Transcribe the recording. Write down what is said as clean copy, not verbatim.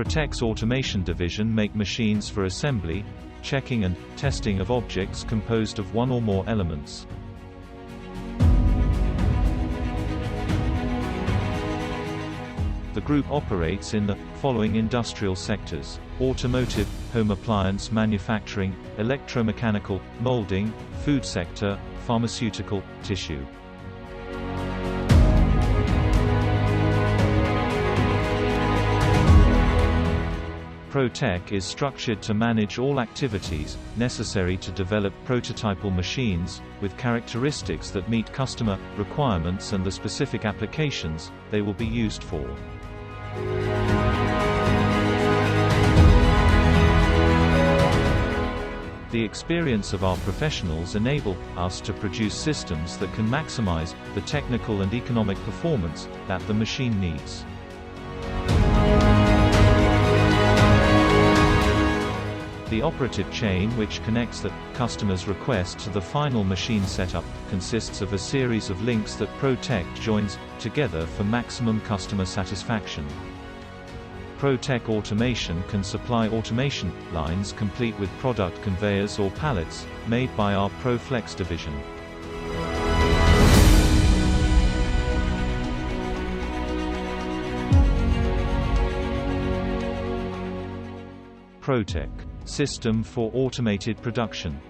Protek's automation division make machines for assembly, checking and testing of objects composed of one or more elements. The group operates in the following industrial sectors: automotive, home appliance manufacturing, electromechanical, molding, food sector, pharmaceutical, tissue. Protek is structured to manage all activities necessary to develop prototypal machines, with characteristics that meet customer requirements and the specific applications they will be used for. The experience of our professionals enable us to produce systems that can maximize the technical and economic performance that the machine needs. The operative chain which connects the customer's request to the final machine setup consists of a series of links that Protek joins together for maximum customer satisfaction. Protek Automation can supply automation lines complete with product conveyors or pallets, made by our ProFlex division. Protek System for automated production.